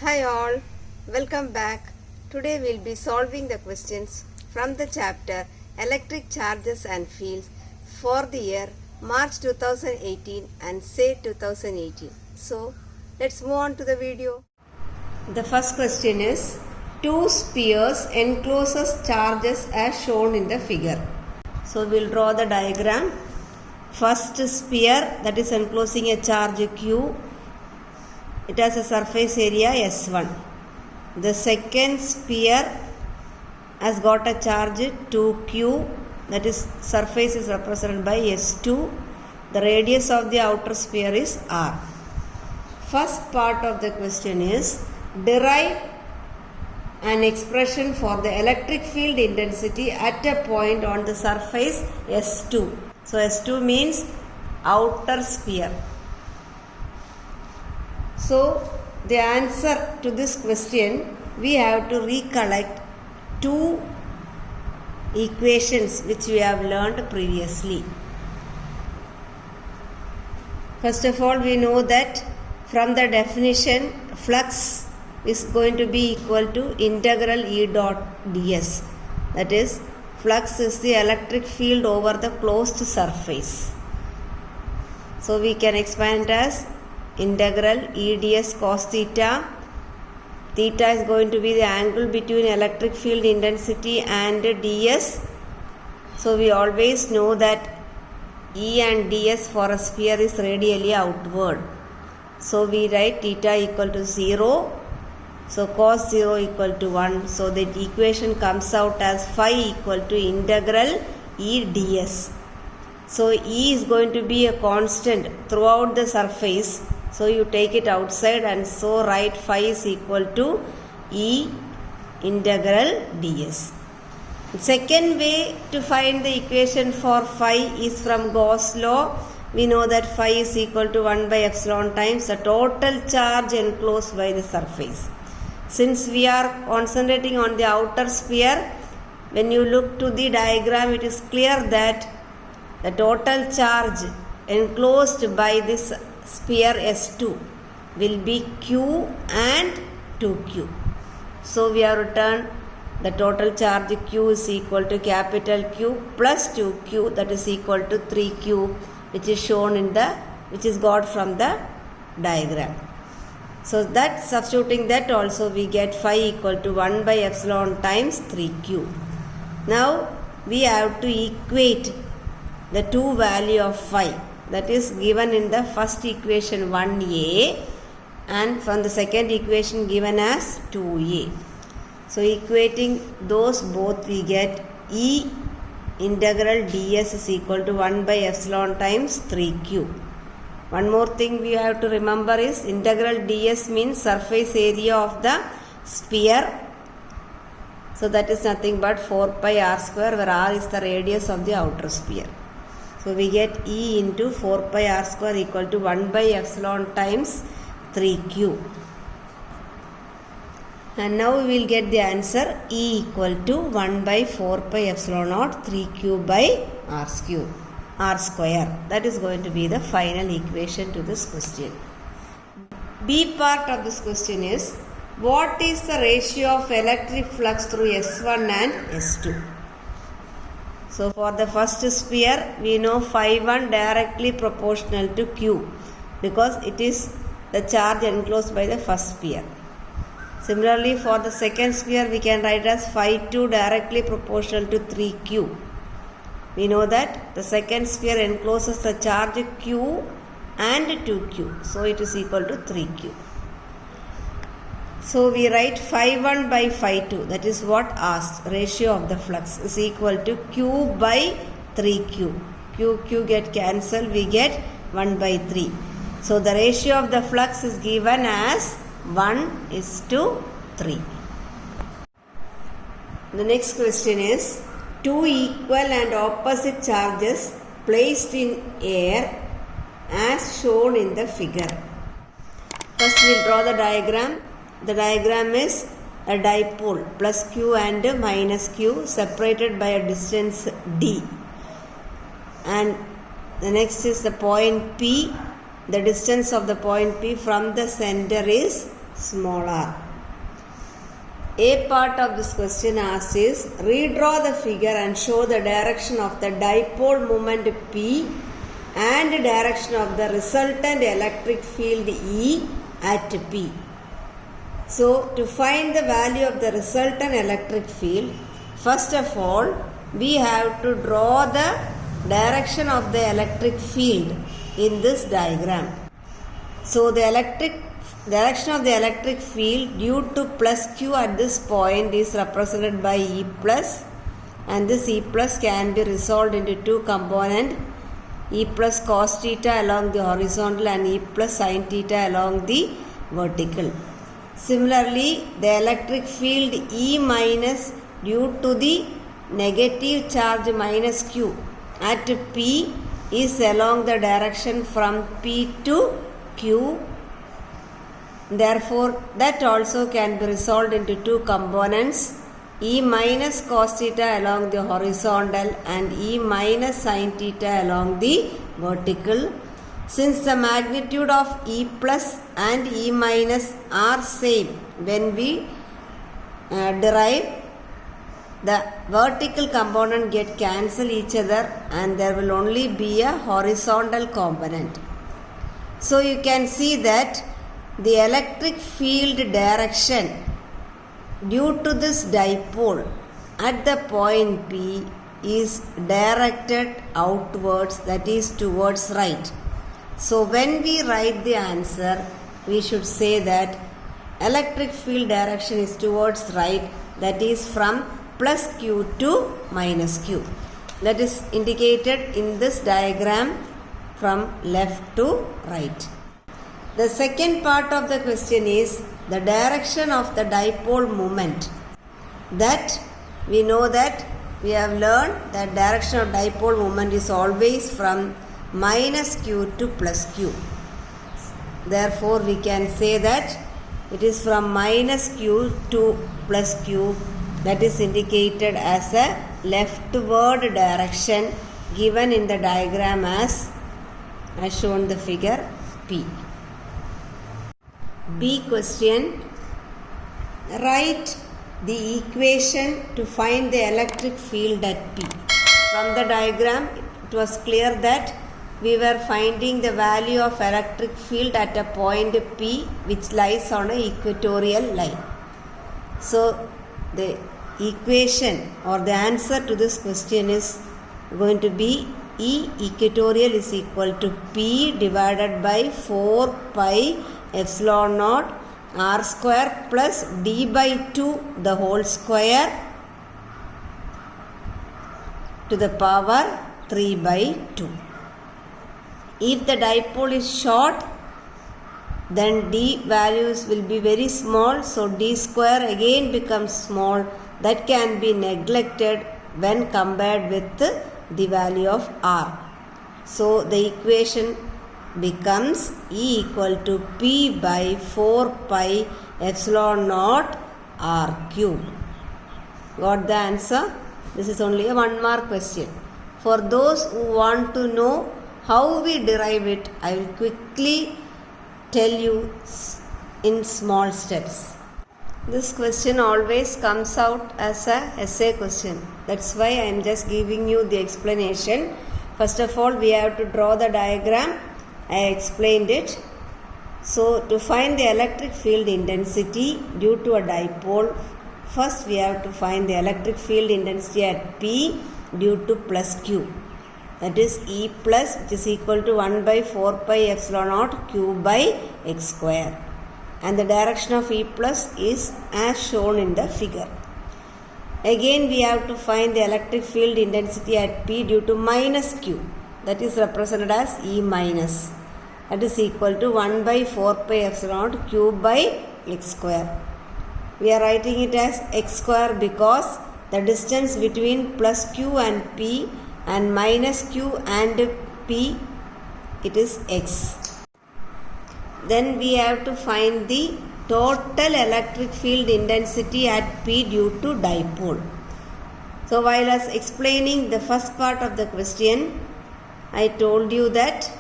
Hi all, welcome back. Today we'll be solving the questions from the chapter Electric Charges and Fields for the year March 2018 and say 2018. So let's move on to the video. The first question is, two spheres encloses charges as shown in the figure. So we'll draw the diagram. First sphere, that is enclosing a charge Q. It has a surface area S1. The second sphere has got a charge 2Q, that is surface is represented by S2. The radius of the outer sphere is R. First part of the question is, derive an expression for the electric field intensity at a point on the surface S2. So S2 means outer sphere. So the answer to this question, we have to recollect two equations which we have learned previously. First of all, we know that from the definition, flux is going to be equal to integral E dot ds. That is, flux is the electric field over the closed surface. So we can expand as integral E ds cos theta. Theta is going to be the angle between electric field intensity and ds. So we always know that E and ds for a sphere is radially outward. So we write theta equal to 0. So cos 0 equal to 1. So the equation comes out as phi equal to integral E ds. So E is going to be a constant throughout the surface. So you take it outside and so write phi is equal to E integral ds. Second way to find the equation for phi is from Gauss law. We know that phi is equal to 1 by epsilon times the total charge enclosed by the surface. Since we are concentrating on the outer sphere, when you look to the diagram, it is clear that the total charge enclosed by this sphere S2 will be Q and 2Q. So we have written the total charge Q is equal to capital Q plus 2Q, that is equal to 3Q, which is shown in the, which is got from the diagram. So that substituting that also we get phi equal to 1 by epsilon times 3Q. Now we have to equate the two value of phi, that is given in the first equation 1a and from the second equation given as 2a. So equating those both, we get E integral ds is equal to 1 by epsilon times 3q. One more thing we have to remember is integral ds means surface area of the sphere. So that is nothing but 4 pi r square, where r is the radius of the outer sphere. So we get E into 4 pi r square equal to 1 by epsilon times 3q. And now we will get the answer E equal to 1 by 4 pi epsilon naught 3q by r square. That is going to be the final equation to this question. B part of this question is, what is the ratio of electric flux through S1 and S2? So for the first sphere, we know phi 1 directly proportional to Q because it is the charge enclosed by the first sphere. Similarly, for the second sphere, we can write as phi 2 directly proportional to 3Q. We know that the second sphere encloses the charge Q and 2Q. So it is equal to 3Q. So we write phi 1 by phi 2, that is what asked, ratio of the flux is equal to Q by 3Q. Q get cancelled, we get 1 by 3. So the ratio of the flux is given as 1:3. The next question is, two equal and opposite charges placed in air as shown in the figure. First we will draw the diagram. The diagram is a dipole plus q and minus q separated by a distance d. And the next is the point P. The distance of the point P from the center is small r. A part of this question asked is, redraw the figure and show the direction of the dipole moment P and direction of the resultant electric field E at P. So, to find the value of the resultant electric field, first of all, we have to draw the direction of the electric field in this diagram. So, the direction of the electric field due to plus Q at this point is represented by E plus, and this E plus can be resolved into two components, E plus cos theta along the horizontal and E plus sin theta along the vertical. Similarly, the electric field E minus due to the negative charge minus Q at P is along the direction from P to Q. Therefore, that also can be resolved into two components, E minus cos theta along the horizontal and E minus sin theta along the vertical. Since the magnitude of E plus and E minus are same when we derive, the vertical component get cancel each other and there will only be a horizontal component. So you can see that the electric field direction due to this dipole at the point P is directed outwards, that is towards right. So when we write the answer, we should say that electric field direction is towards right, that is from plus Q to minus Q. That is indicated in this diagram from left to right. The second part of the question is the direction of the dipole moment. That we know that we have learned that direction of dipole moment is always from minus Q to plus Q. Therefore, we can say that it is from minus Q to plus Q, that is indicated as a leftward direction given in the diagram as shown the figure P. B question, write the equation to find the electric field at P. From the diagram, it was clear that we were finding the value of electric field at a point P which lies on an equatorial line. So, the equation or the answer to this question is going to be E equatorial is equal to P divided by 4 pi epsilon naught r square plus d by 2 the whole square to the power 3 by 2. If the dipole is short, then d values will be very small, so d square again becomes small. That can be neglected when compared with the value of r. So the equation becomes E equal to P by 4 pi epsilon naught r cube. Got the answer? This is only a 1 mark question. For those who want to know how we derive it, I will quickly tell you in small steps. This question always comes out as an essay question. That's why I am just giving you the explanation. First of all, we have to draw the diagram. I explained it. So, to find the electric field intensity due to a dipole, first we have to find the electric field intensity at P due to plus Q. That is E plus, which is equal to 1 by 4 pi epsilon naught Q by x square. And the direction of E plus is as shown in the figure. Again, we have to find the electric field intensity at P due to minus Q. That is represented as E minus. That is equal to 1 by 4 pi epsilon naught Q by x square. We are writing it as x square because the distance between plus Q and P and minus Q and P, it is x. Then we have to find the total electric field intensity at P due to dipole. So while I was explaining the first part of the question, I told you that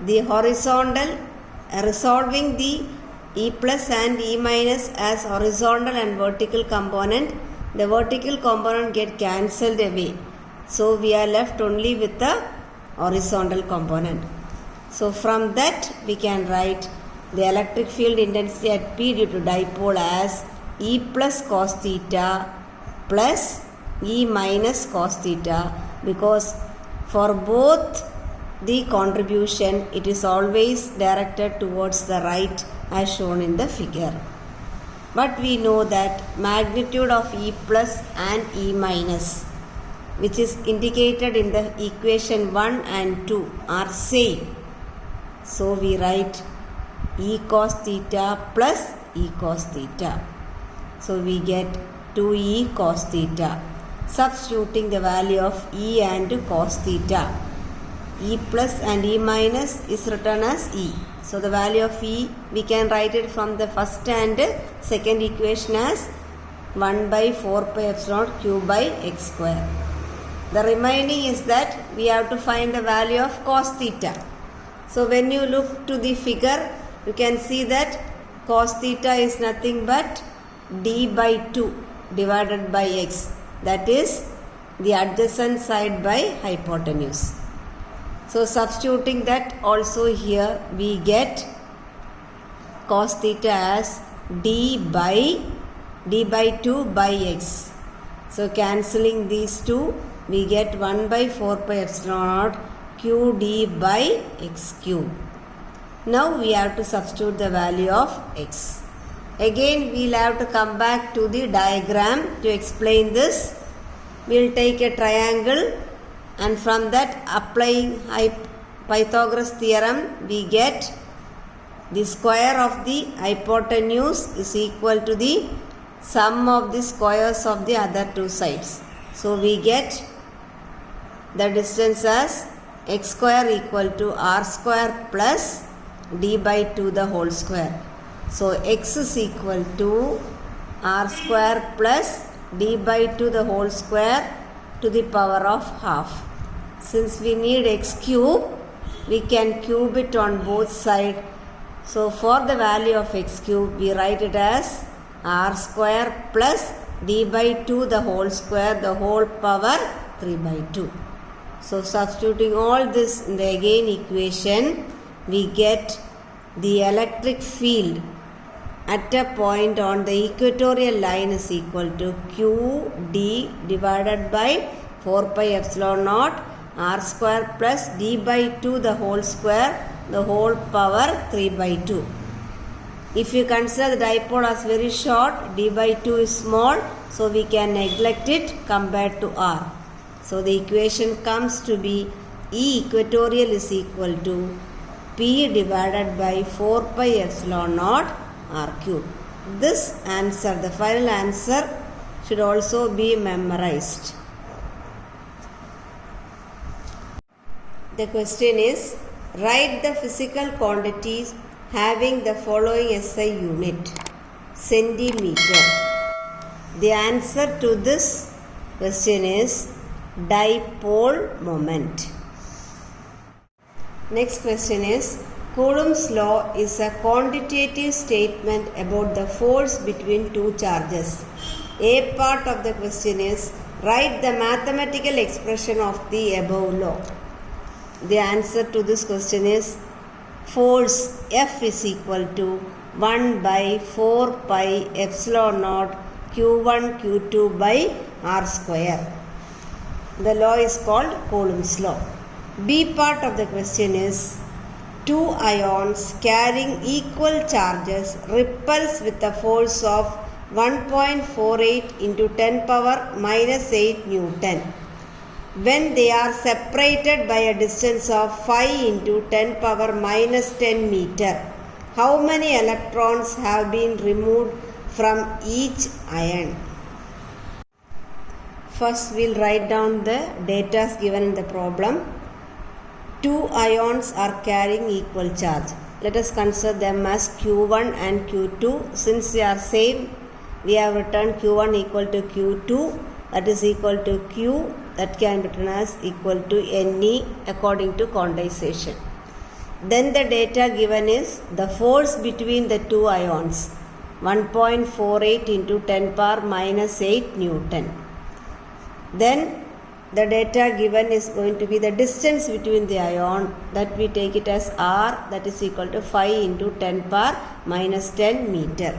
the horizontal resolving the E plus and E minus as horizontal and vertical component. The vertical component get cancelled away. So we are left only with the horizontal component. So from that we can write the electric field intensity at P due to dipole as E plus cos theta plus E minus cos theta, because for both the contribution it is always directed towards the right as shown in the figure. But we know that magnitude of E plus and E minus, which is indicated in the equation 1 and 2, are same. So we write E cos theta plus E cos theta. So we get 2E cos theta. Substituting the value of E and cos theta. E plus and E minus is written as E. So the value of E, we can write it from the first and second equation as 1 by 4 pi epsilon q by x square. The remaining is that we have to find the value of cos theta. So when you look to the figure, you can see that cos theta is nothing but d by 2 divided by x. That is the adjacent side by hypotenuse. So substituting that also here, we get cos theta as d by 2 by x. So cancelling these two, we get 1 by 4 pi epsilon naught q d by x cube. Now we have to substitute the value of x. Again we will have to come back to the diagram to explain this. We will take a triangle, and from that, applying Pythagoras theorem, we get the square of the hypotenuse is equal to the sum of the squares of the other two sides. So we get the distance as x square equal to r square plus d by 2 the whole square. So x is equal to r square plus d by 2 the whole square to the power of half. Since we need x cube, we can cube it on both sides. So for the value of x cube, we write it as r square plus d by 2 the whole square, the whole power 3 by 2. So substituting all this in the again equation, we get the electric field at a point on the equatorial line is equal to qd divided by 4 pi epsilon naught r square plus d by 2 the whole square, the whole power 3 by 2. If you consider the dipole as very short, d by 2 is small, so we can neglect it compared to r. So the equation comes to be E equatorial is equal to P divided by 4 pi epsilon naught r cube. This answer, the final answer, should also be memorized. The question is, write the physical quantities having the following SI unit, centimeter. The answer to this question is dipole moment. Next question is, Coulomb's law is a quantitative statement about the force between two charges. A part of the question is, write the mathematical expression of the above law. The answer to this question is, force F is equal to 1 by 4 pi epsilon naught q1 q2 by r square. The law is called Coulomb's law. B part of the question is, two ions carrying equal charges repulse with a force of 1.48 into 10 power minus 8 Newton. When they are separated by a distance of 5 into 10 power minus 10 meter, how many electrons have been removed from each ion? First we will write down the data given in the problem. Two ions are carrying equal charge. Let us consider them as Q1 and Q2. Since they are same, we have written Q1 equal to Q2, that is equal to Q, that can be written as equal to Ne according to quantization. Then the data given is the force between the two ions, 1.48 into 10 power minus 8 Newton. Then the data given is going to be the distance between the ion, that we take it as r, that is equal to 5 into 10 power minus 10 meter.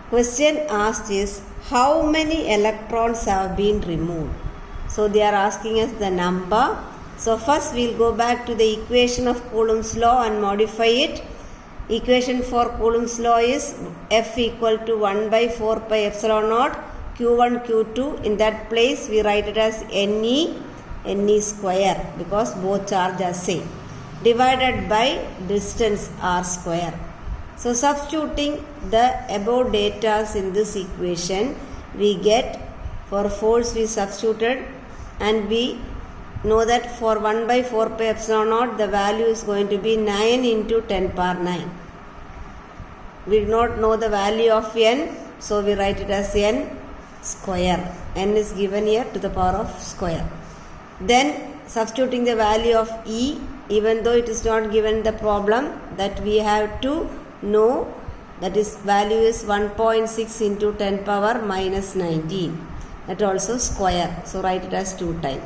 Question asked is how many electrons have been removed. So they are asking us the number. So first we will go back to the equation of Coulomb's law and modify it. Equation for Coulomb's law is F equal to 1 by 4 pi epsilon naught Q1 Q2. In that place we write it as Ne square because both charge are same, divided by distance r square. So substituting the above data in this equation, we get for force we substituted, and we know that for 1 by 4 pi epsilon naught the value is going to be 9 into 10 power 9. We do not know the value of n, so we write it as n square. N is given here to the power of square. Then substituting the value of E, even though it is not given in the problem, that we have to know, that is value is 1.6 into 10 power minus 19. That also square, so write it as 2 times.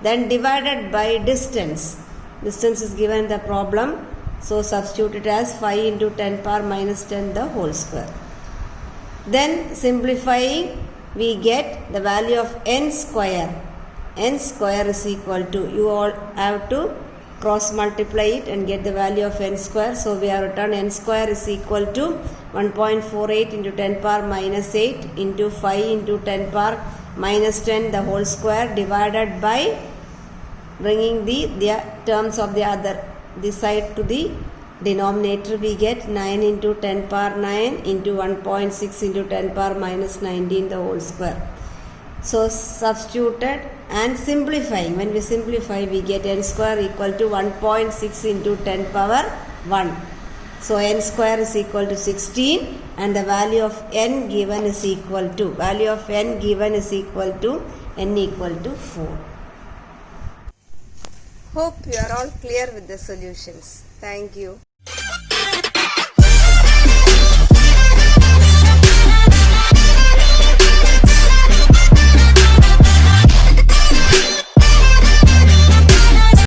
Then divided by distance. Distance is given in the problem, so substitute it as 5 into 10 power minus 10 the whole square. Then simplifying, we get the value of n square. N square is equal to, you all have to cross multiply it and get the value of n square. So we have written n square is equal to 1.48 into 10 power minus 8 into 5 into 10 power minus 10 the whole square, divided by bringing the terms of the other this side to the denominator. We get 9 into 10 power 9 into 1.6 into 10 power minus 19 the whole square. So substituted and simplifying, when we simplify we get n square equal to 1.6 into 10 power 1. So n square is equal to 16, and the value of n given is equal to, value of n given is equal to n equal to 4. Hope you are all clear with the solutions. Thank you.